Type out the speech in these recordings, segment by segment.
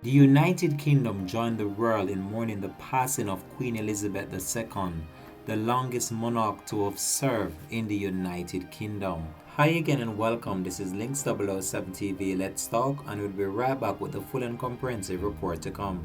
The United Kingdom joined the world in mourning the passing of Queen Elizabeth II, the longest monarch to have served in the United Kingdom. Hi again and welcome. This is Links 007 TV. Let's talk, and we'll be right back with the full and comprehensive report to come.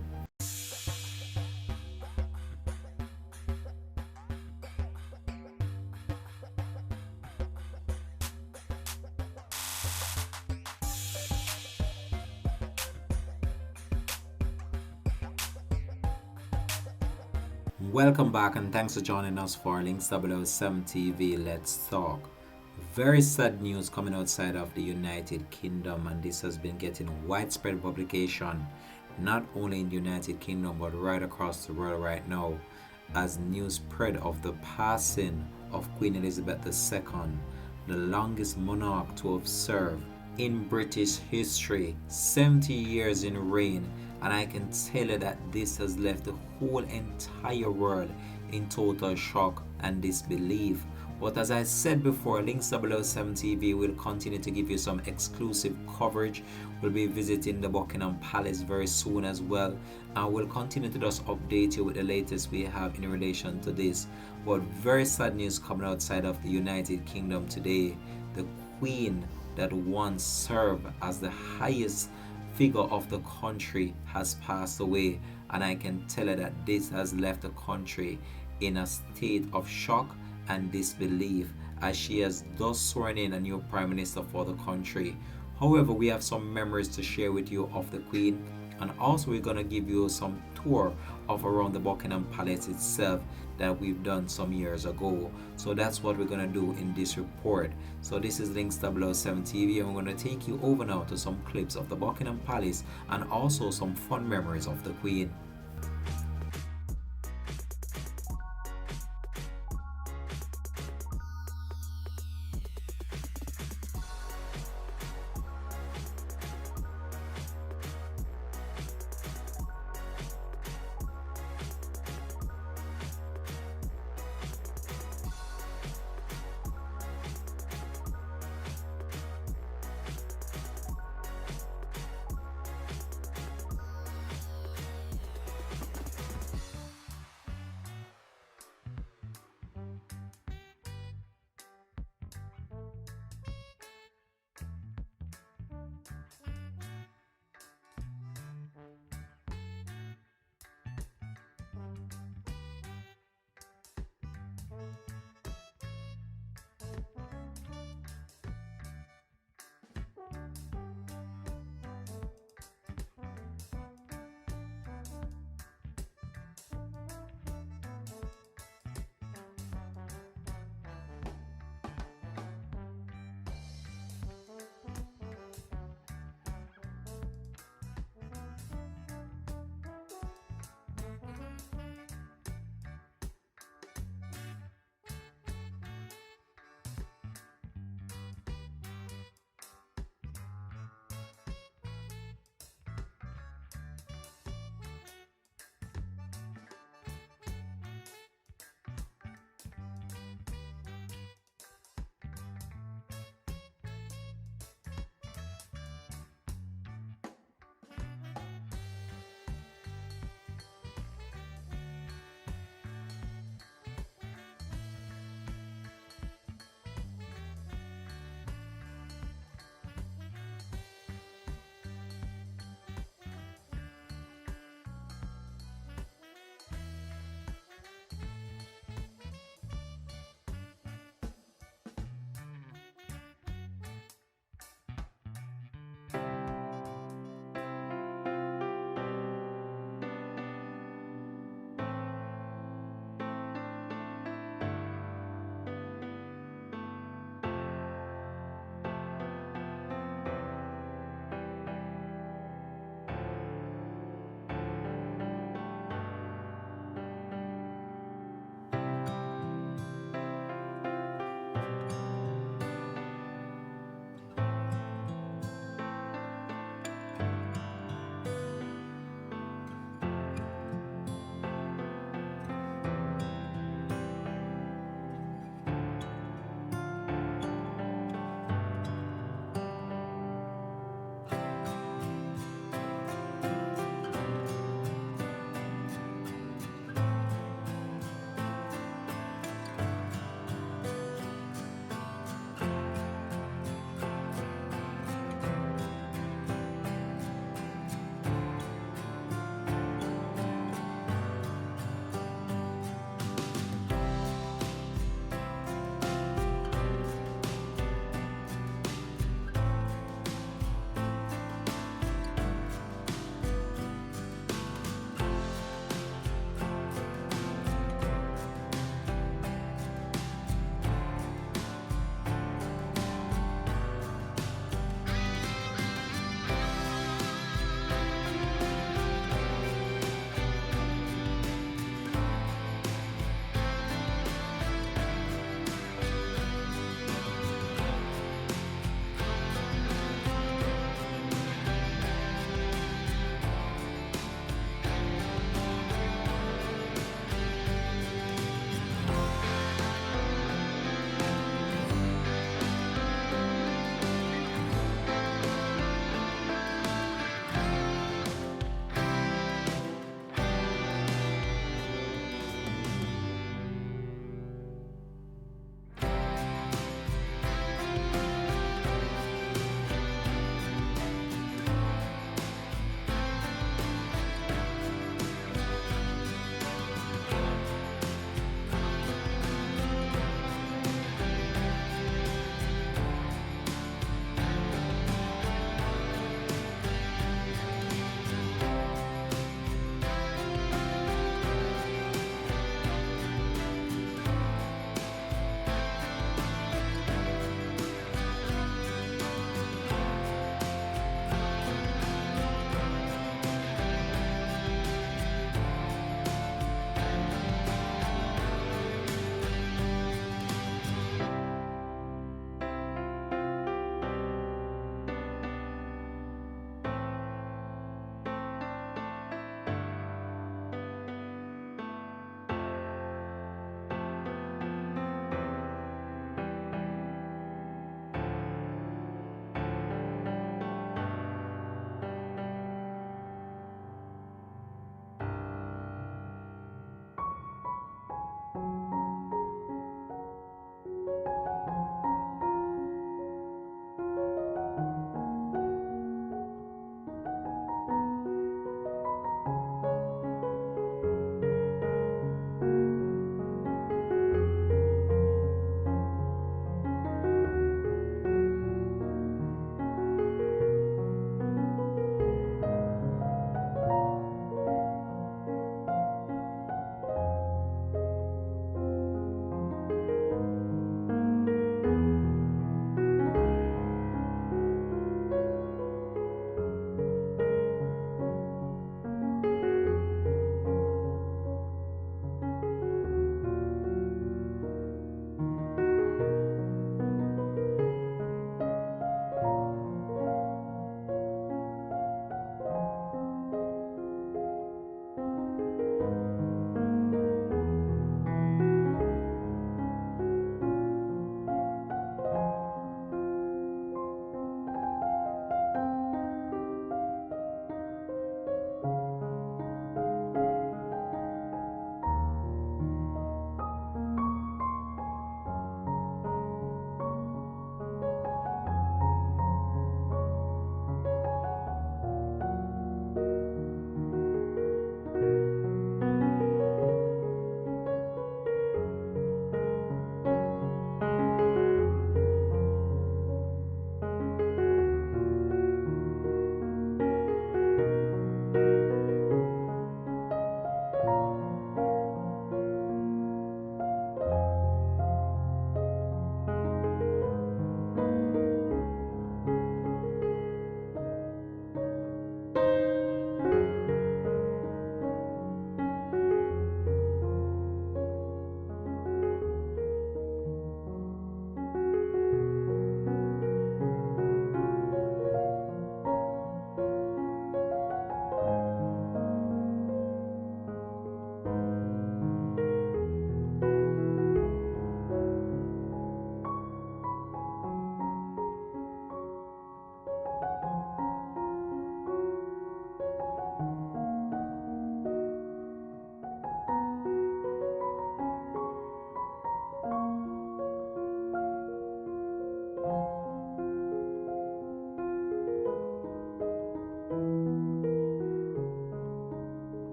Welcome back and thanks for joining us for Links 007 TV. Let's talk. Very sad news coming outside of the United Kingdom, and this has been getting widespread publication not only in the United Kingdom but right across the world right now, as news spread of the passing of Queen Elizabeth II, the longest monarch to have served in British history, 70 years in reign. And I can tell you that this has left the whole entire world in total shock and disbelief. But as I said before, Links 007 TV will continue to give you some exclusive coverage. We'll be visiting the Buckingham Palace very soon as well, and we'll continue to just update you with the latest we have in relation to this. But very sad news coming outside of the United Kingdom today. The Queen that once served as the highest figure of the country has passed away, and I can tell you that this has left the country in a state of shock and disbelief, as she has thus sworn in a new prime minister for the country. However, we have some memories to share with you of the Queen, and also we're going to give you some tour of around the Buckingham Palace itself that we've done some years ago. So that's what we're going to do in this report. So this is Links 007 TV, and we're going to take you over now to some clips of the Buckingham Palace and also some fun memories of the Queen.